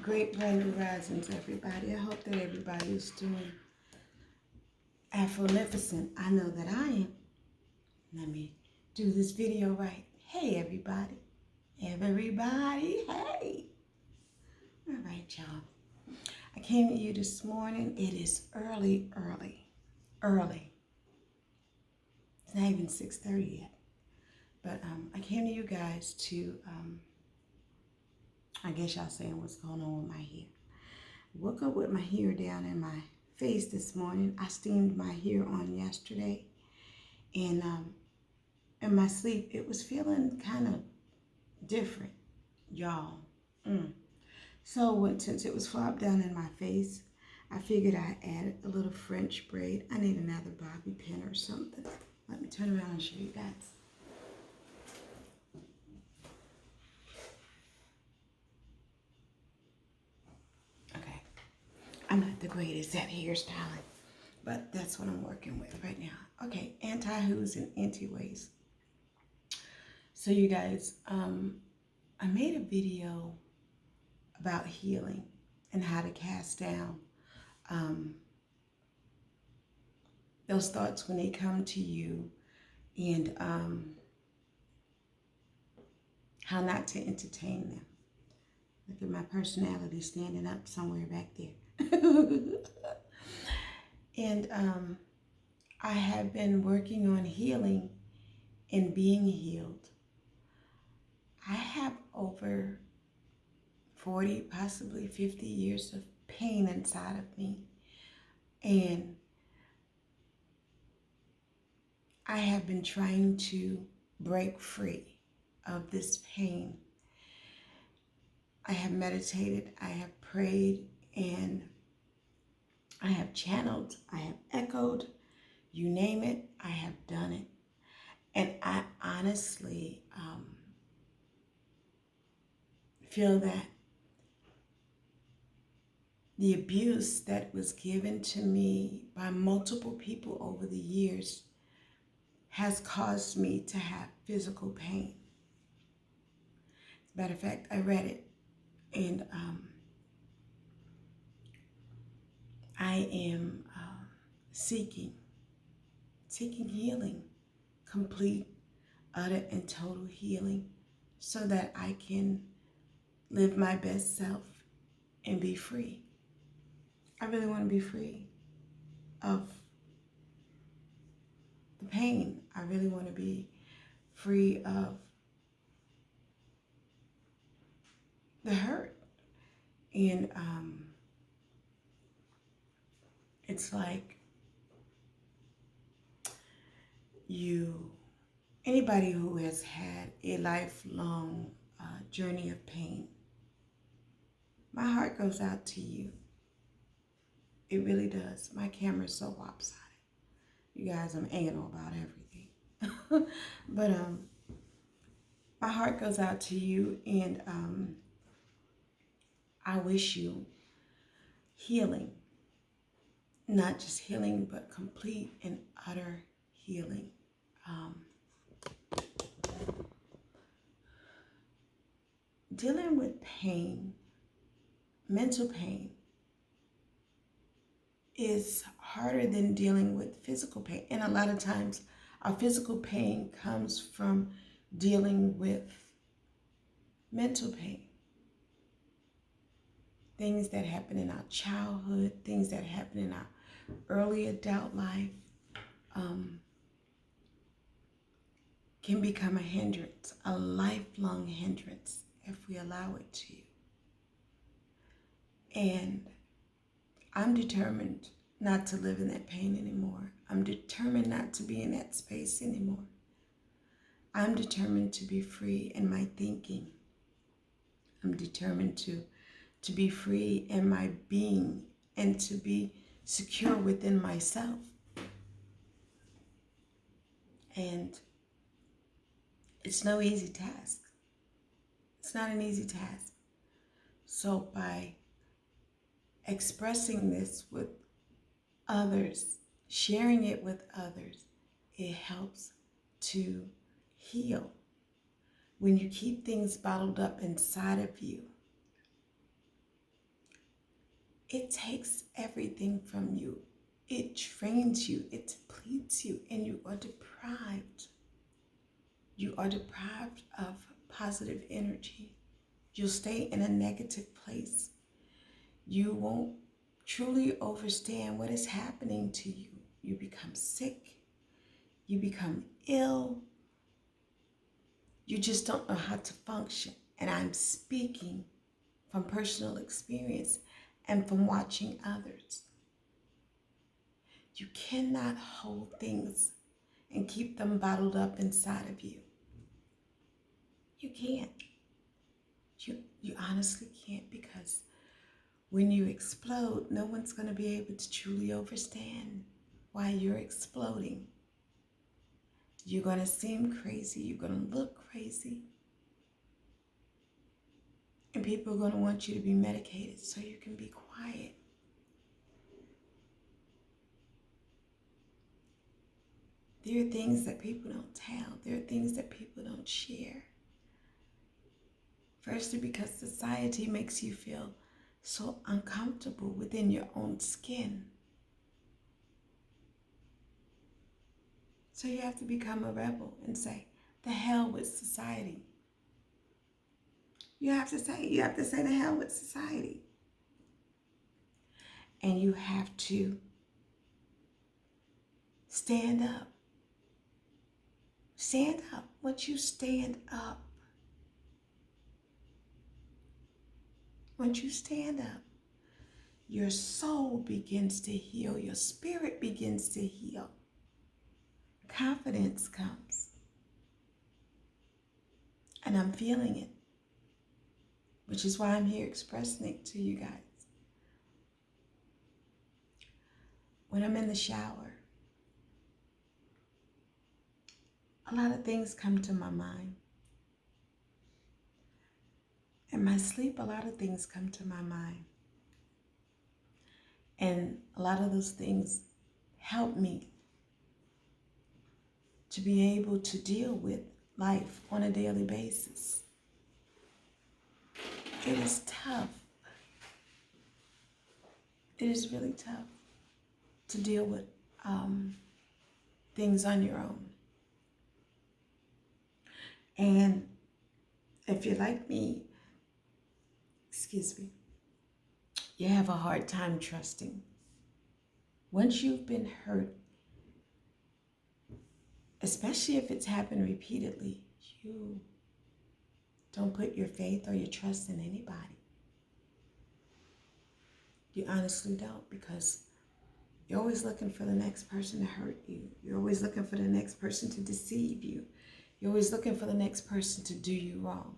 Great brand new risings, everybody. I hope that everybody is doing Afro-nificent. I know that I am. Let me do this video right. Hey, everybody. Everybody, hey. All right, y'all. I came to you this morning. It is early. It's not even 6:30 yet. But I came to you guys to, I guess y'all saying what's going on with my hair. Woke up with my hair down in my face this morning. I steamed my hair on yesterday. And in my sleep, it was feeling kind of different, y'all. So since it was flopped down in my face, I figured I added a little French braid. I need another bobby pin or something. Let me turn around and show you guys. Okay. I'm not the greatest at hairstyling, but that's what I'm working with right now. Okay, anti-who's and anti-ways. So you guys, I made a video about healing and how to cast down those thoughts when they come to you, and how not to entertain them. Look at my personality standing up somewhere back there. And I have been working on healing and being healed. I have over 40, possibly 50 years of pain inside of me. And I have been trying to break free of this pain. I have meditated, I have prayed, and I have channeled, I have echoed, you name it, I have done it. And I honestly feel that the abuse that was given to me by multiple people over the years has caused me to have physical pain. As a matter of fact, I read it, and I am seeking healing, complete, utter, and total healing, so that I can live my best self and be free. I really want to be free of the pain. I really want to be free of the hurt. And it's like anybody who has had a lifelong journey of pain, my heart goes out to you. It really does. My camera's so lopsided. You guys, I'm anal about everything. But my heart goes out to you, and I wish you healing. Not just healing, but complete and utter healing. Dealing with pain, mental pain, is harder than dealing with physical pain. And a lot of times our physical pain comes from dealing with mental pain. Things that happen in our childhood, things that happen in our early adult life can become a hindrance, a lifelong hindrance, if we allow it to. And I'm determined not to live in that pain anymore. I'm determined not to be in that space anymore. I'm determined to be free in my thinking. I'm determined to be free in my being and to be secure within myself. And it's no easy task. It's not an easy task. So by expressing this with others, sharing it with others, it helps to heal. When you keep things bottled up inside of you, it takes everything from you. It drains you, it depletes you, and you are deprived. You are deprived of positive energy. You'll stay in a negative place. You won't truly understand what is happening to you. You become sick. You become ill. You just don't know how to function. And I'm speaking from personal experience and from watching others. You cannot hold things and keep them bottled up inside of you. You can't. You honestly can't, because when you explode, no one's going to be able to truly understand why you're exploding. You're going to seem crazy. You're going to look crazy. And people are going to want you to be medicated so you can be quiet. There are things that people don't tell. There are things that people don't share. Firstly, because society makes you feel so uncomfortable within your own skin. So you have to become a rebel and say, the hell with society. You have to say the hell with society. And you have to stand up. Stand up. Once you stand up, your soul begins to heal. Your spirit begins to heal. Confidence comes. And I'm feeling it, which is why I'm here expressing it to you guys. When I'm in the shower, a lot of things come to my mind. In my sleep, a lot of things come to my mind. And a lot of those things help me to be able to deal with life on a daily basis. It is tough. It is really tough to deal with things on your own. And if you're like me, you have a hard time trusting. Once you've been hurt, especially if it's happened repeatedly, you don't put your faith or your trust in anybody. You honestly don't, because you're always looking for the next person to hurt you. You're always looking for the next person to deceive you. You're always looking for the next person to do you wrong.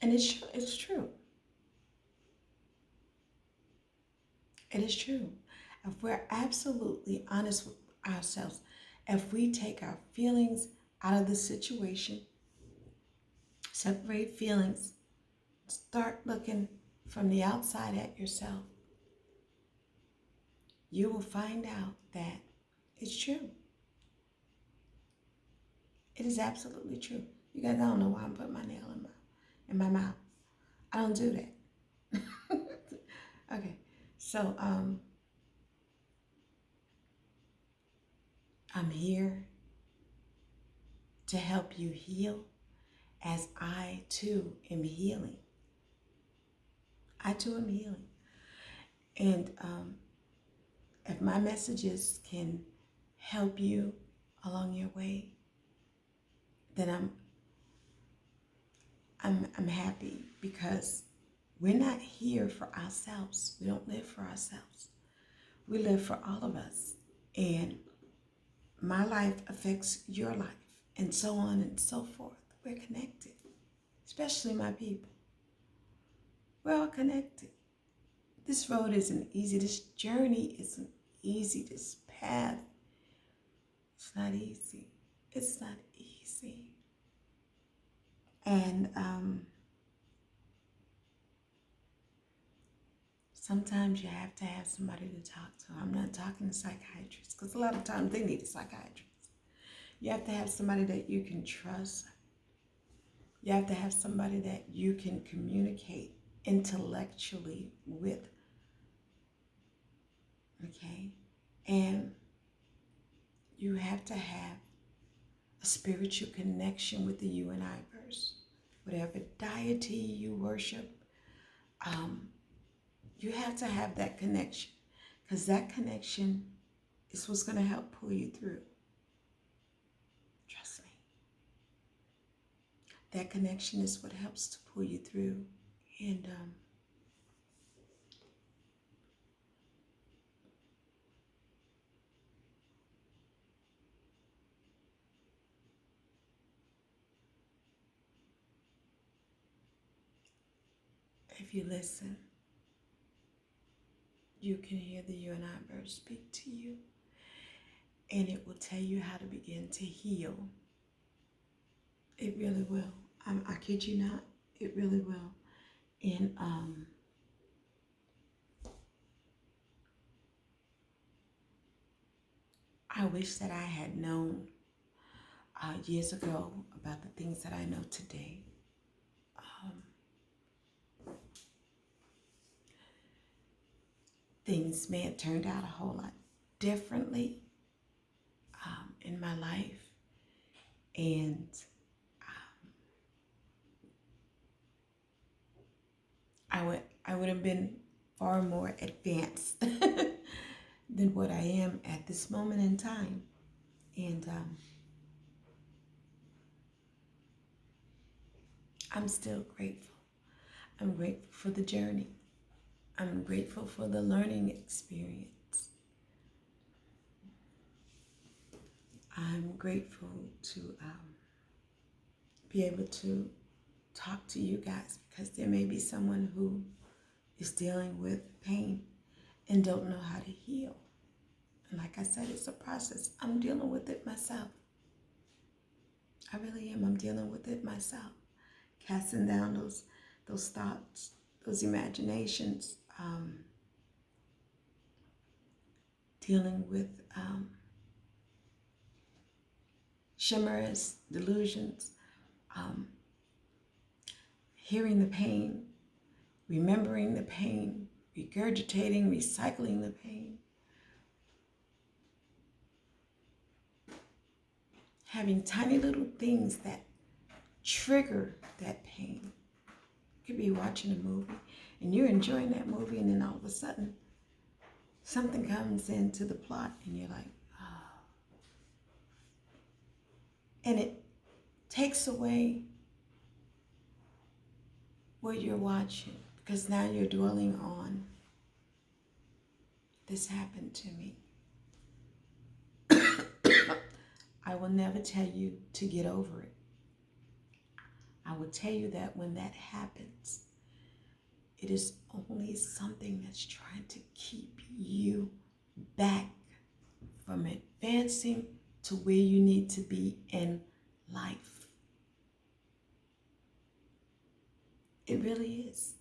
And it's true. It is true. If we're absolutely honest with ourselves, if we take our feelings out of the situation, separate feelings, start looking from the outside at yourself, you will find out that it's true. It is absolutely true. You guys, I don't know why I'm putting my nail in my mouth. I don't do that. Okay, so I'm here to help you heal, as I too am healing. I too am healing. And if my messages can help you along your way, then I'm happy, because we're not here for ourselves. We don't live for ourselves. We live for all of us. And my life affects your life, and so on and so forth. We're connected, especially my people. We're all connected. This road isn't easy. This journey isn't easy. This path, it's not easy. It's not easy. And sometimes you have to have somebody to talk to. I'm not talking to psychiatrists, because a lot of times they need a psychiatrist. You have to have somebody that you can trust. You have to have somebody that you can communicate intellectually with. Okay? And you have to have a spiritual connection with the you and I verse. Whatever deity you worship, you have to have that connection, because that connection is what's going to help pull you through. Trust me. That connection is what helps to pull you through. And if you listen, you can hear the you and I verse speak to you. And it will tell you how to begin to heal. It really will. I kid you not. It really will. And I wish that I had known years ago about the things that I know today. Things may have turned out a whole lot differently in my life. And I would have been far more advanced than what I am at this moment in time. And I'm still grateful. I'm grateful for the journey. I'm grateful for the learning experience. I'm grateful to be able to talk to you guys, because there may be someone who is dealing with pain and don't know how to heal. And like I said, it's a process. I'm dealing with it myself. I really am. I'm dealing with it myself. Casting down those thoughts, those imaginations, dealing with chimeras, delusions, hearing the pain, remembering the pain, regurgitating, recycling the pain, having tiny little things that trigger that pain. You could be watching a movie and you're enjoying that movie, and then all of a sudden something comes into the plot and you're like, oh. And it takes away what you're watching, because now you're dwelling on, this happened to me. I will never tell you to get over it. I will tell you that when that happens, it is only something that's trying to keep you back from advancing to where you need to be in life. It really is.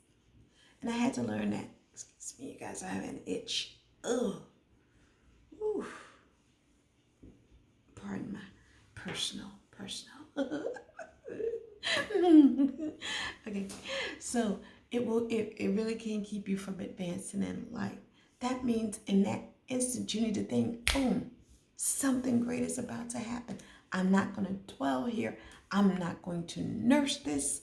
And I had to learn that. Excuse me, you guys, I have an itch. Ugh. Ooh. Pardon my personal. Okay, so it really can keep you from advancing in life. That means in that instant you need to think, boom, something great is about to happen. I'm not going to dwell here. I'm not going to nurse this.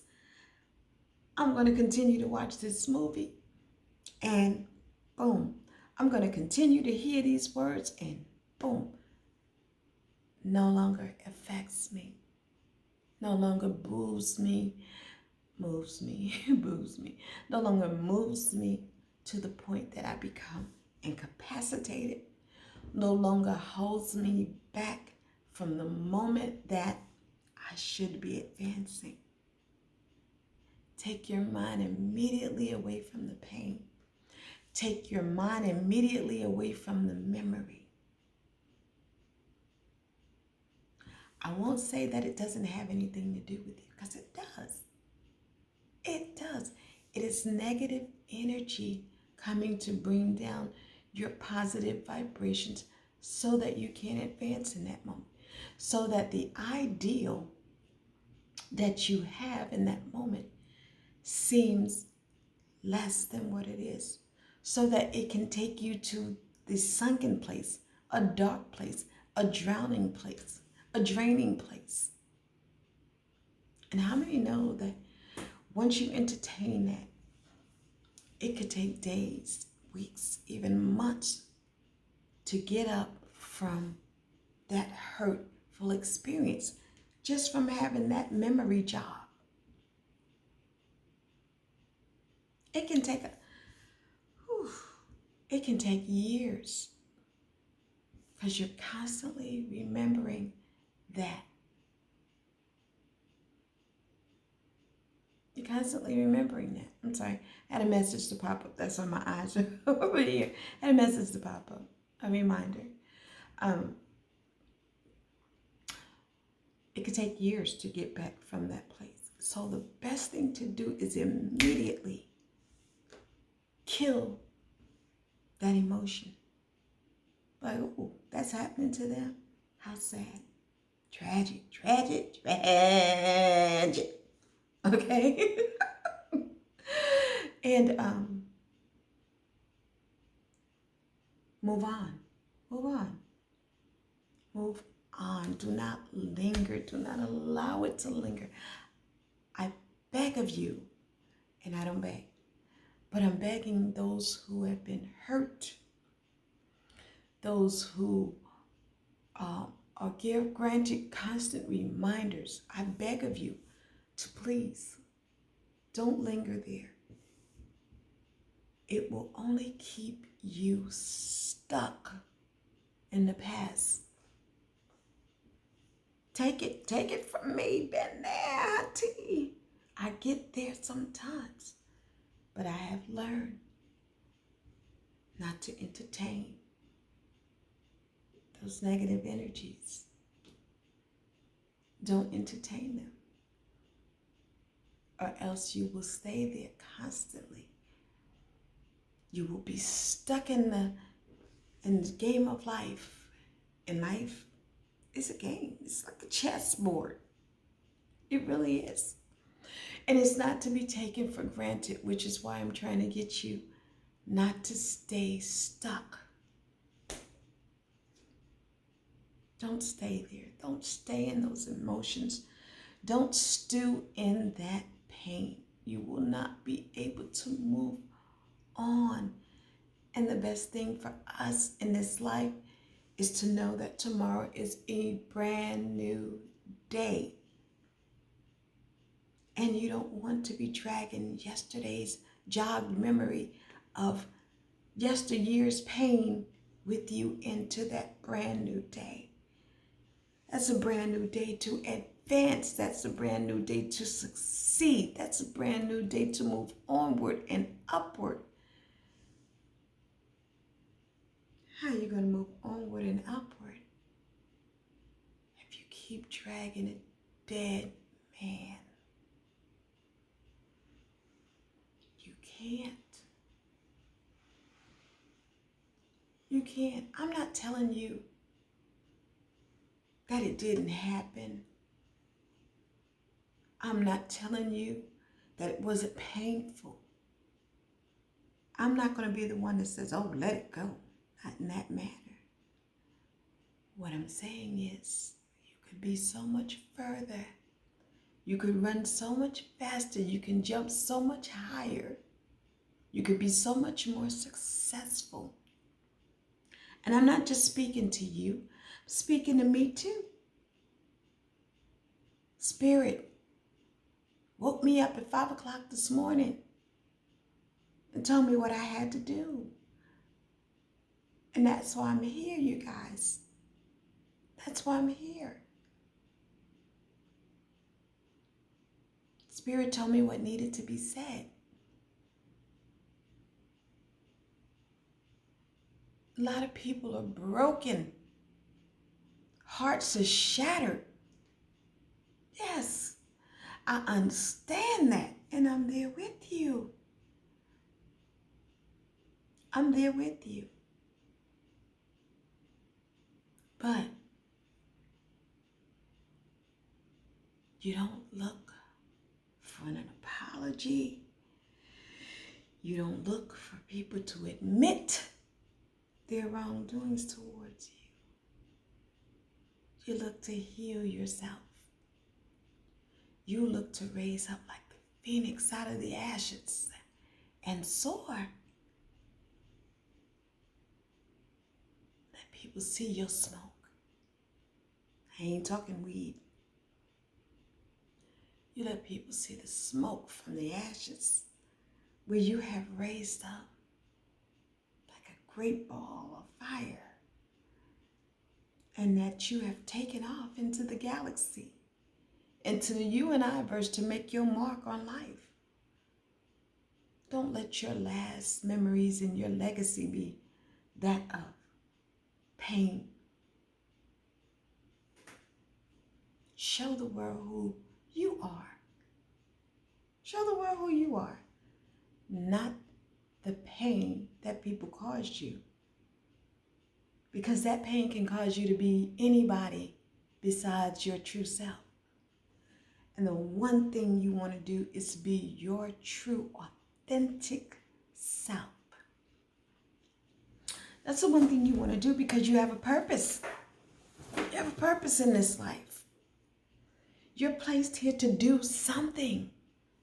I'm going to continue to watch this movie, and boom, I'm going to continue to hear these words, and boom, no longer affects me, no longer moves me, no longer moves me to the point that I become incapacitated, no longer holds me back from the moment that I should be advancing. Take your mind immediately away from the pain. Take your mind immediately away from the memory. I won't say that it doesn't have anything to do with you, because it does. It does. It is negative energy coming to bring down your positive vibrations so that you can advance in that moment. So that the ideal that you have in that moment seems less than what it is, so that it can take you to this sunken place, a dark place, a drowning place, a draining place. And how many know that once you entertain that, it could take days, weeks, even months to get up from that hurtful experience just from having that memory job? It can take it can take years, because you're constantly remembering that. You're constantly remembering that. I'm sorry. I had a message to pop up. That's why my eyes are over here. I had a message to pop up. A reminder. It could take years to get back from that place. So the best thing to do is immediately kill that emotion. Like, oh, that's happening to them? How sad. Tragic, tragic, tragic. Okay? And move on. Move on. Move on. Do not linger. Do not allow it to linger. I beg of you, and I don't beg, but I'm begging those who have been hurt, those who are granted constant reminders. I beg of you to please don't linger there. It will only keep you stuck in the past. Take it from me, been there, auntie. I get there sometimes, but I have learned not to entertain those negative energies. Don't entertain them, or else you will stay there constantly. You will be stuck in the game of life. And life is a game. It's like a chessboard. It really is. And it's not to be taken for granted, which is why I'm trying to get you not to stay stuck. Don't stay there. Don't stay in those emotions. Don't stew in that pain. You will not be able to move on. And the best thing for us in this life is to know that tomorrow is a brand new day. And you don't want to be dragging yesterday's jogged memory of yesteryear's pain with you into that brand new day. That's a brand new day to advance. That's a brand new day to succeed. That's a brand new day to move onward and upward. How are you going to move onward and upward if you keep dragging a dead man? You can't. You can't. I'm not telling you that it didn't happen. I'm not telling you that it wasn't painful. I'm not going to be the one that says, oh, let it go. Not in that manner. What I'm saying is, you could be so much further. You could run so much faster. You can jump so much higher. You could be so much more successful. And I'm not just speaking to you, I'm speaking to me too. Spirit woke me up at 5 o'clock this morning and told me what I had to do. And that's why I'm here, you guys. That's why I'm here. Spirit told me what needed to be said. A lot of people are broken. Hearts are shattered. Yes, I understand that, and I'm there with you. I'm there with you. But You don't look for an apology. You don't look for people to admit their wrongdoings towards you. You look to heal yourself. You look to raise up like the phoenix out of the ashes and soar. Let people see your smoke. I ain't talking weed. You let people see the smoke from the ashes where you have raised up like a great ball of fire, and that you have taken off into the galaxy, into the you and I verse to make your mark on life. Don't let your last memories and your legacy be that of pain. Show the world who you are. Show the world who you are, not the pain that people caused you. Because that pain can cause you to be anybody besides your true self. And the one thing you want to do is be your true, authentic self. That's the one thing you want to do because you have a purpose. You have a purpose in this life. You're placed here to do something.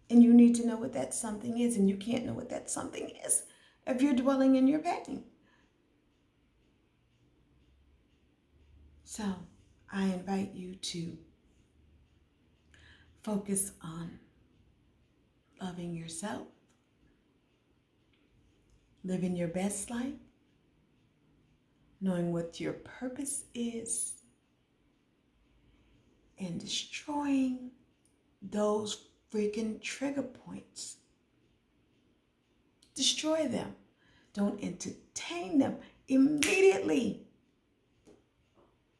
And you need to know what that something is. And you can't know what that something is if you're dwelling in your pain. So I invite you to focus on loving yourself, living your best life, knowing what your purpose is, and destroying those freaking trigger points. Destroy them. Don't entertain them immediately.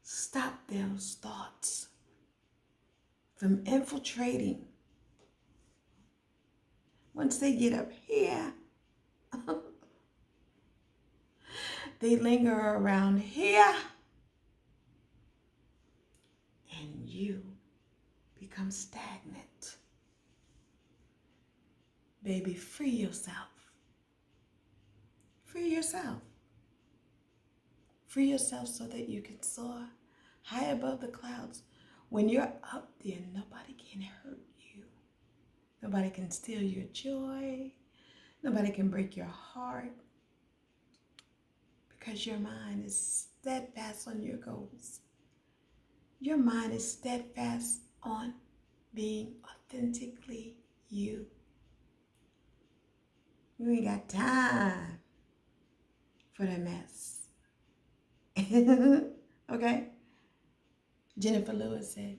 Stop those thoughts from infiltrating. Once they get up here, they linger around here, and you become stagnant. Baby, free yourself. Free yourself. Free yourself so that you can soar high above the clouds. When you're up there, nobody can hurt you. Nobody can steal your joy. Nobody can break your heart. Because your mind is steadfast on your goals. Your mind is steadfast on being authentically you. You ain't got time for the mess. Okay? Jennifer Lewis said,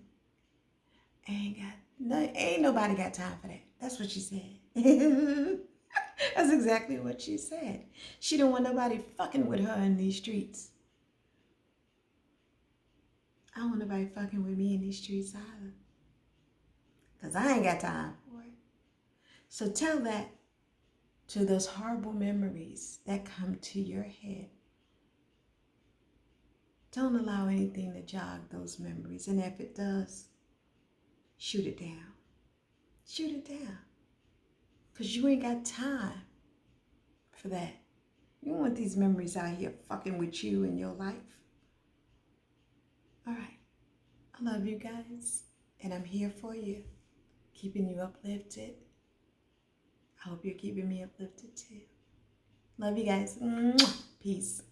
ain't nobody got time for that. That's what she said. That's exactly what she said. She don't want nobody fucking with her in these streets. I don't want nobody fucking with me in these streets either. Because I ain't got time for it. So tell that to those horrible memories that come to your head. Don't allow anything to jog those memories. And if it does, shoot it down. Shoot it down. Because you ain't got time for that. You want these memories out here fucking with you in your life. All right. I love you guys. And I'm here for you. Keeping you uplifted. I hope you're keeping me uplifted too. Love you guys. Peace.